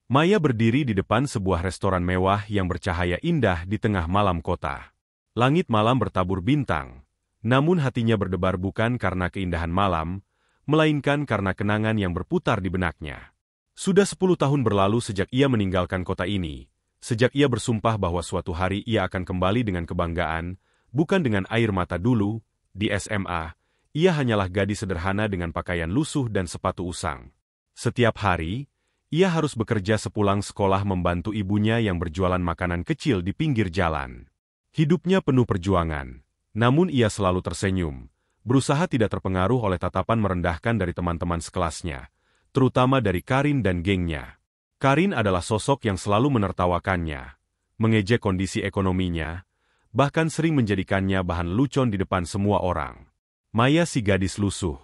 Maya berdiri di depan sebuah restoran mewah yang bercahaya indah di tengah malam kota. Langit malam bertabur bintang, namun hatinya berdebar bukan karena keindahan malam, melainkan karena kenangan yang berputar di benaknya. Sudah 10 tahun berlalu sejak ia meninggalkan kota ini, sejak ia bersumpah bahwa suatu hari ia akan kembali dengan kebanggaan, bukan dengan air mata dulu. Di SMA, ia hanyalah gadis sederhana dengan pakaian lusuh dan sepatu usang. Setiap hari, ia harus bekerja sepulang sekolah membantu ibunya yang berjualan makanan kecil di pinggir jalan. Hidupnya penuh perjuangan, namun ia selalu tersenyum, berusaha tidak terpengaruh oleh tatapan merendahkan dari teman-teman sekelasnya, terutama dari Karin dan gengnya. Karin adalah sosok yang selalu menertawakannya, mengejek kondisi ekonominya, bahkan sering menjadikannya bahan lelucon di depan semua orang. Maya si gadis lusuh,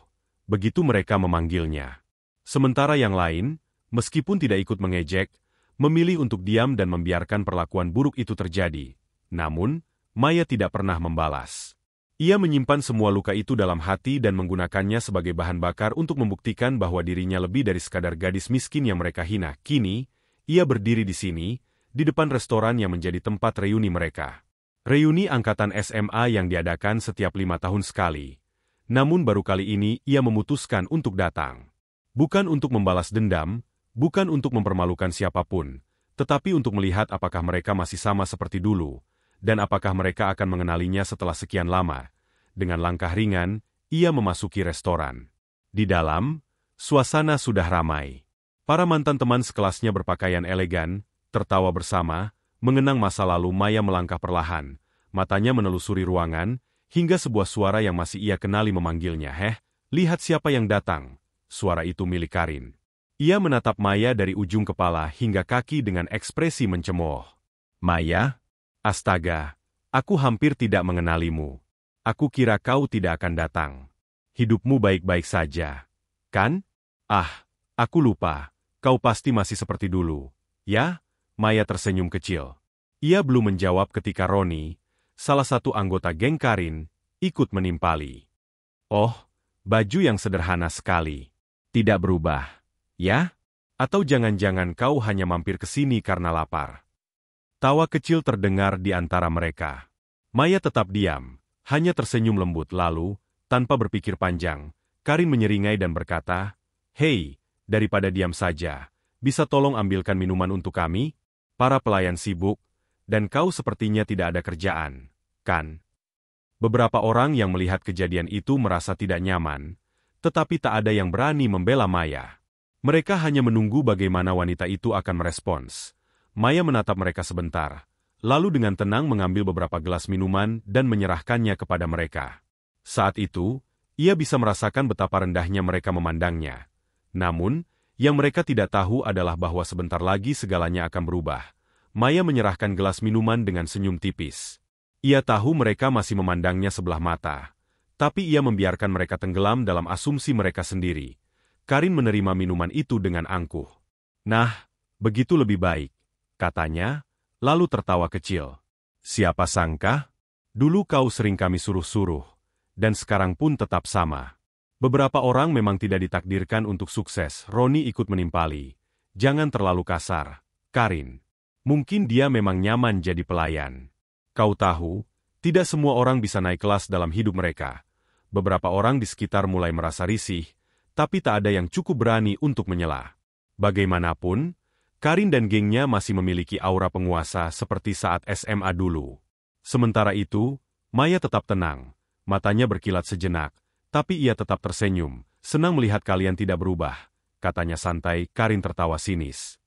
begitu mereka memanggilnya. Sementara yang lain, meskipun tidak ikut mengejek, memilih untuk diam dan membiarkan perlakuan buruk itu terjadi. Namun, Maya tidak pernah membalas. Ia menyimpan semua luka itu dalam hati dan menggunakannya sebagai bahan bakar untuk membuktikan bahwa dirinya lebih dari sekadar gadis miskin yang mereka hina. Kini, ia berdiri di sini, di depan restoran yang menjadi tempat reuni mereka. Reuni angkatan SMA yang diadakan setiap 5 tahun sekali. Namun baru kali ini ia memutuskan untuk datang. Bukan untuk membalas dendam, bukan untuk mempermalukan siapapun, tetapi untuk melihat apakah mereka masih sama seperti dulu, dan apakah mereka akan mengenalinya setelah sekian lama. Dengan langkah ringan, ia memasuki restoran. Di dalam, suasana sudah ramai. Para mantan teman sekelasnya berpakaian elegan, tertawa bersama, mengenang masa lalu. Maya melangkah perlahan, matanya menelusuri ruangan, hingga sebuah suara yang masih ia kenali memanggilnya. Lihat siapa yang datang. Suara itu milik Karin. Ia menatap Maya dari ujung kepala hingga kaki dengan ekspresi mencemooh. Maya? Astaga, aku hampir tidak mengenalimu. Aku kira kau tidak akan datang. Hidupmu baik-baik saja, kan? Aku lupa, kau pasti masih seperti dulu. Ya? Maya tersenyum kecil. Ia belum menjawab ketika Roni, salah satu anggota geng Karin, ikut menimpali. Oh, baju yang sederhana sekali. Tidak berubah. Ya? Atau jangan-jangan kau hanya mampir ke sini karena lapar? Tawa kecil terdengar di antara mereka. Maya tetap diam, hanya tersenyum lembut. Lalu, tanpa berpikir panjang, Karin menyeringai dan berkata, "Hei, daripada diam saja, bisa tolong ambilkan minuman untuk kami? Para pelayan sibuk, dan kau sepertinya tidak ada kerjaan, kan?" Beberapa orang yang melihat kejadian itu merasa tidak nyaman, tetapi tak ada yang berani membela Maya. Mereka hanya menunggu bagaimana wanita itu akan merespons. Maya menatap mereka sebentar, lalu dengan tenang mengambil beberapa gelas minuman dan menyerahkannya kepada mereka. Saat itu, ia bisa merasakan betapa rendahnya mereka memandangnya. Namun, yang mereka tidak tahu adalah bahwa sebentar lagi segalanya akan berubah. Maya menyerahkan gelas minuman dengan senyum tipis. Ia tahu mereka masih memandangnya sebelah mata, tapi ia membiarkan mereka tenggelam dalam asumsi mereka sendiri. Karin menerima minuman itu dengan angkuh. "Nah, begitu lebih baik," katanya, lalu tertawa kecil. "Siapa sangka? Dulu kau sering kami suruh-suruh, dan sekarang pun tetap sama." Beberapa orang memang tidak ditakdirkan untuk sukses. Roni ikut menimpali. "Jangan terlalu kasar, Karin. Mungkin dia memang nyaman jadi pelayan. Kau tahu, tidak semua orang bisa naik kelas dalam hidup mereka." Beberapa orang di sekitar mulai merasa risih, tapi tak ada yang cukup berani untuk menyela. Bagaimanapun, Karin dan gengnya masih memiliki aura penguasa seperti saat SMA dulu. Sementara itu, Maya tetap tenang, matanya berkilat sejenak, tapi ia tetap tersenyum. "Senang melihat kalian tidak berubah," katanya santai. Karin tertawa sinis.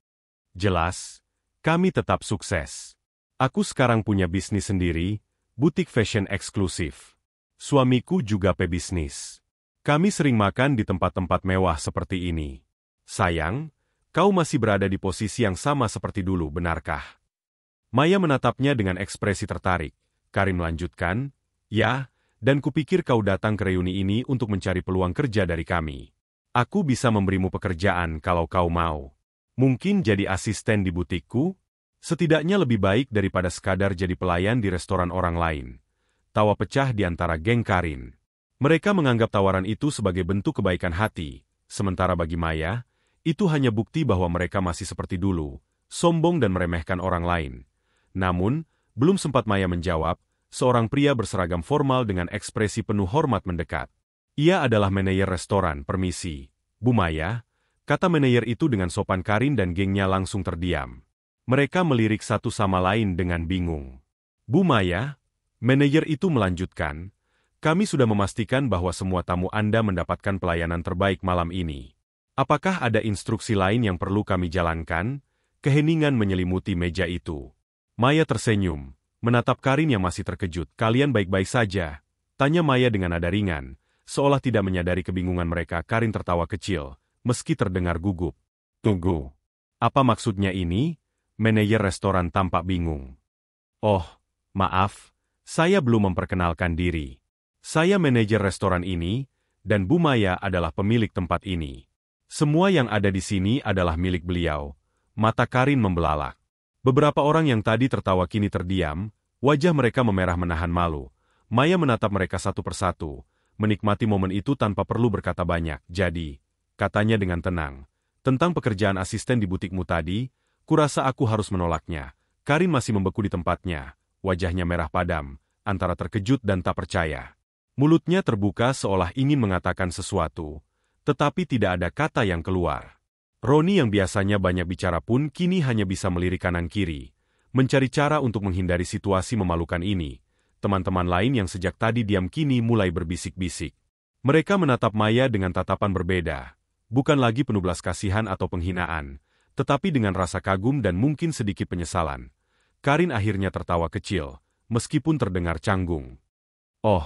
"Jelas, kami tetap sukses. Aku sekarang punya bisnis sendiri, butik fashion eksklusif. Suamiku juga pebisnis. Kami sering makan di tempat-tempat mewah seperti ini. Sayang, kau masih berada di posisi yang sama seperti dulu, benarkah?" Maya menatapnya dengan ekspresi tertarik. Karin melanjutkan, "Ya, dan kupikir kau datang ke reuni ini untuk mencari peluang kerja dari kami. Aku bisa memberimu pekerjaan kalau kau mau. Mungkin jadi asisten di butikku? Setidaknya lebih baik daripada sekadar jadi pelayan di restoran orang lain." Tawa pecah di antara geng Karin. Mereka menganggap tawaran itu sebagai bentuk kebaikan hati, sementara bagi Maya, Itu hanya bukti bahwa mereka masih seperti dulu, sombong dan meremehkan orang lain. Namun, belum sempat Maya menjawab, seorang pria berseragam formal dengan ekspresi penuh hormat mendekat. Ia adalah manajer restoran, permisi. Bu Maya, kata manajer itu dengan sopan. Karin dan gengnya langsung terdiam. Mereka melirik satu sama lain dengan bingung. Bu Maya, manajer itu melanjutkan, kami sudah memastikan bahwa semua tamu Anda mendapatkan pelayanan terbaik malam ini. Apakah ada instruksi lain yang perlu kami jalankan? Keheningan menyelimuti meja itu. Maya tersenyum, menatap Karin yang masih terkejut. Kalian baik-baik saja? Tanya Maya dengan nada ringan. Seolah tidak menyadari kebingungan mereka, Karin tertawa kecil, meski terdengar gugup. Tunggu. Apa maksudnya ini? Manajer restoran tampak bingung. Oh, maaf, saya belum memperkenalkan diri. Saya manajer restoran ini, dan Bu Maya adalah pemilik tempat ini. Semua yang ada di sini adalah milik beliau. Mata Karin membelalak. Beberapa orang yang tadi tertawa kini terdiam, wajah mereka memerah menahan malu. Maya menatap mereka satu persatu, menikmati momen itu tanpa perlu berkata banyak. Jadi, katanya dengan tenang, tentang pekerjaan asisten di butikmu tadi, kurasa aku harus menolaknya. Karin masih membeku di tempatnya, wajahnya merah padam, antara terkejut dan tak percaya. Mulutnya terbuka seolah ingin mengatakan sesuatu, tetapi tidak ada kata yang keluar. Roni yang biasanya banyak bicara pun kini hanya bisa melirik kanan-kiri, mencari cara untuk menghindari situasi memalukan ini. Teman-teman lain yang sejak tadi diam kini mulai berbisik-bisik. Mereka menatap Maya dengan tatapan berbeda, bukan lagi penuh belas kasihan atau penghinaan, tetapi dengan rasa kagum dan mungkin sedikit penyesalan. Karin akhirnya tertawa kecil, meskipun terdengar canggung. Oh,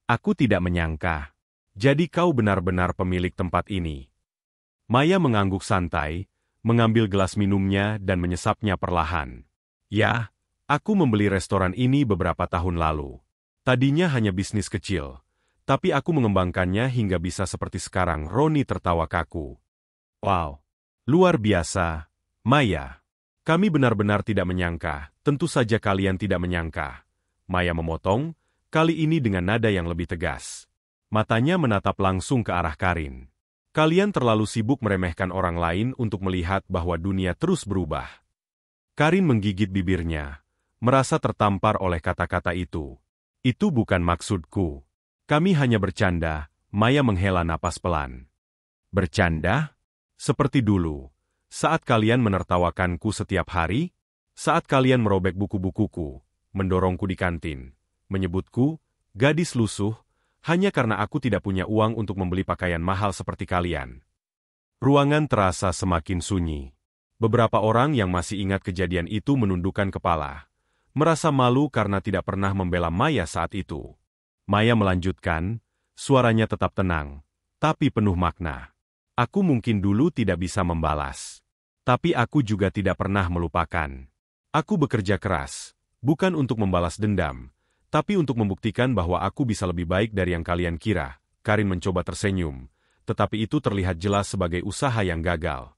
aku tidak menyangka. Jadi kau benar-benar pemilik tempat ini. Maya mengangguk santai, mengambil gelas minumnya dan menyesapnya perlahan. Ya, aku membeli restoran ini beberapa tahun lalu. Tadinya hanya bisnis kecil, tapi aku mengembangkannya hingga bisa seperti sekarang. Roni tertawa kaku. Wow, luar biasa, Maya. Kami benar-benar tidak menyangka, tentu saja kalian tidak menyangka. Maya memotong, kali ini dengan nada yang lebih tegas. Matanya menatap langsung ke arah Karin. Kalian terlalu sibuk meremehkan orang lain untuk melihat bahwa dunia terus berubah. Karin menggigit bibirnya, merasa tertampar oleh kata-kata itu. Itu bukan maksudku. Kami hanya bercanda. Maya menghela napas pelan. Bercanda? Seperti dulu. Saat kalian menertawakanku setiap hari? Saat kalian merobek buku-bukuku, mendorongku di kantin, menyebutku, gadis lusuh, hanya karena aku tidak punya uang untuk membeli pakaian mahal seperti kalian. Ruangan terasa semakin sunyi. Beberapa orang yang masih ingat kejadian itu menundukkan kepala, merasa malu karena tidak pernah membela Maya saat itu. Maya melanjutkan, suaranya tetap tenang, tapi penuh makna. Aku mungkin dulu tidak bisa membalas. Tapi aku juga tidak pernah melupakan. Aku bekerja keras, bukan untuk membalas dendam, tapi untuk membuktikan bahwa aku bisa lebih baik dari yang kalian kira. Karin mencoba tersenyum, tetapi itu terlihat jelas sebagai usaha yang gagal.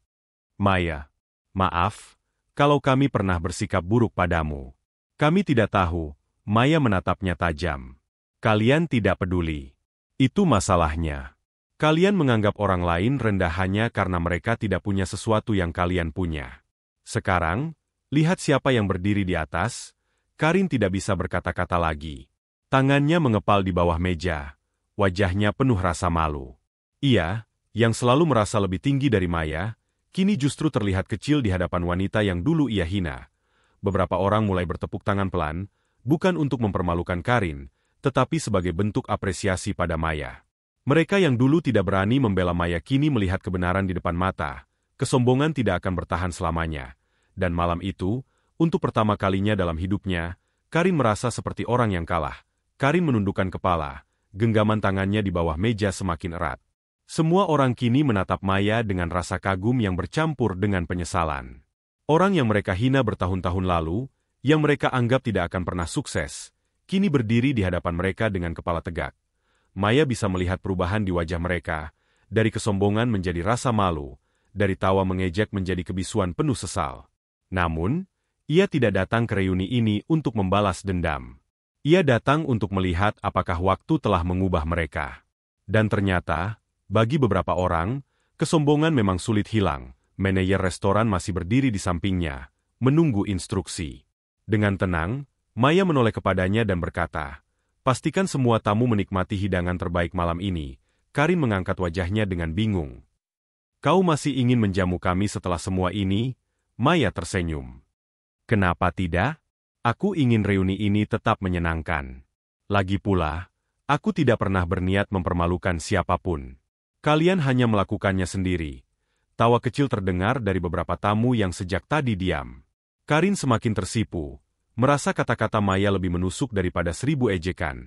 Maya, maaf, kalau kami pernah bersikap buruk padamu. Kami tidak tahu. Maya menatapnya tajam. Kalian tidak peduli. Itu masalahnya. Kalian menganggap orang lain rendah hanya karena mereka tidak punya sesuatu yang kalian punya. Sekarang, lihat siapa yang berdiri di atas. Karin tidak bisa berkata-kata lagi. Tangannya mengepal di bawah meja. Wajahnya penuh rasa malu. Ia, yang selalu merasa lebih tinggi dari Maya, kini justru terlihat kecil di hadapan wanita yang dulu ia hina. Beberapa orang mulai bertepuk tangan pelan, bukan untuk mempermalukan Karin, tetapi sebagai bentuk apresiasi pada Maya. Mereka yang dulu tidak berani membela Maya kini melihat kebenaran di depan mata. Kesombongan tidak akan bertahan selamanya. Dan malam itu, untuk pertama kalinya dalam hidupnya, Karin merasa seperti orang yang kalah. Karin menundukkan kepala, genggaman tangannya di bawah meja semakin erat. Semua orang kini menatap Maya dengan rasa kagum yang bercampur dengan penyesalan. Orang yang mereka hina bertahun-tahun lalu, yang mereka anggap tidak akan pernah sukses, kini berdiri di hadapan mereka dengan kepala tegak. Maya bisa melihat perubahan di wajah mereka, dari kesombongan menjadi rasa malu, dari tawa mengejek menjadi kebisuan penuh sesal. Namun, ia tidak datang ke reuni ini untuk membalas dendam. Ia datang untuk melihat apakah waktu telah mengubah mereka. Dan ternyata, bagi beberapa orang, Kesombongan memang sulit hilang. Manajer restoran masih berdiri di sampingnya, menunggu instruksi. Dengan tenang, Maya menoleh kepadanya dan berkata, "Pastikan semua tamu menikmati hidangan terbaik malam ini." Karin mengangkat wajahnya dengan bingung. "Kau masih ingin menjamu kami setelah semua ini?" Maya tersenyum. "Kenapa tidak? Aku ingin reuni ini tetap menyenangkan. Lagi pula, aku tidak pernah berniat mempermalukan siapapun. Kalian hanya melakukannya sendiri." Tawa kecil terdengar dari beberapa tamu yang sejak tadi diam. Karin semakin tersipu, merasa kata-kata Maya lebih menusuk daripada 1000 ejekan.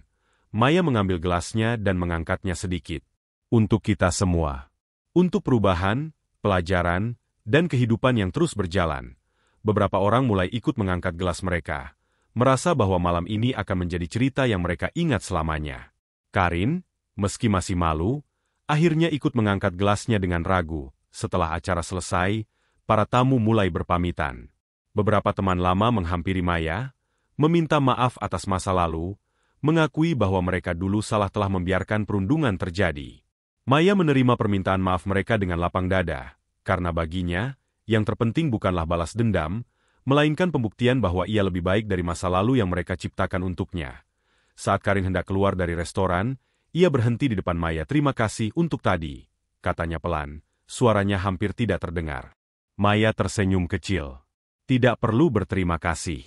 Maya mengambil gelasnya dan mengangkatnya sedikit. "Untuk kita semua. Untuk perubahan, pelajaran, dan kehidupan yang terus berjalan." Beberapa orang mulai ikut mengangkat gelas mereka, merasa bahwa malam ini akan menjadi cerita yang mereka ingat selamanya. Karin, meski masih malu, akhirnya ikut mengangkat gelasnya dengan ragu. Setelah acara selesai, para tamu mulai berpamitan. Beberapa teman lama menghampiri Maya, meminta maaf atas masa lalu, mengakui bahwa mereka dulu salah telah membiarkan perundungan terjadi. Maya menerima permintaan maaf mereka dengan lapang dada, karena baginya, yang terpenting bukanlah balas dendam, melainkan pembuktian bahwa ia lebih baik dari masa lalu yang mereka ciptakan untuknya. Saat Karin hendak keluar dari restoran, ia berhenti di depan Maya. "Terima kasih untuk tadi," katanya pelan. Suaranya hampir tidak terdengar. Maya tersenyum kecil. "Tidak perlu berterima kasih.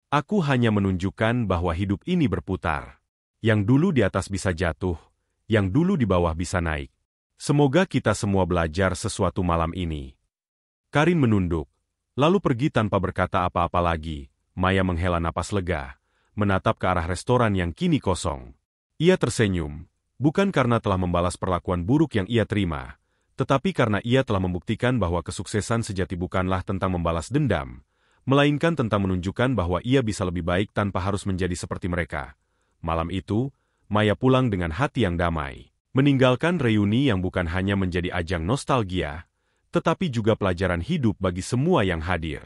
Aku hanya menunjukkan bahwa hidup ini berputar. Yang dulu di atas bisa jatuh, yang dulu di bawah bisa naik. Semoga kita semua belajar sesuatu malam ini." Karin menunduk, lalu pergi tanpa berkata apa-apa lagi. Maya menghela napas lega, menatap ke arah restoran yang kini kosong. Ia tersenyum, bukan karena telah membalas perlakuan buruk yang ia terima, tetapi karena ia telah membuktikan bahwa kesuksesan sejati bukanlah tentang membalas dendam, melainkan tentang menunjukkan bahwa ia bisa lebih baik tanpa harus menjadi seperti mereka. Malam itu, Maya pulang dengan hati yang damai, meninggalkan reuni yang bukan hanya menjadi ajang nostalgia, tetapi juga pelajaran hidup bagi semua yang hadir.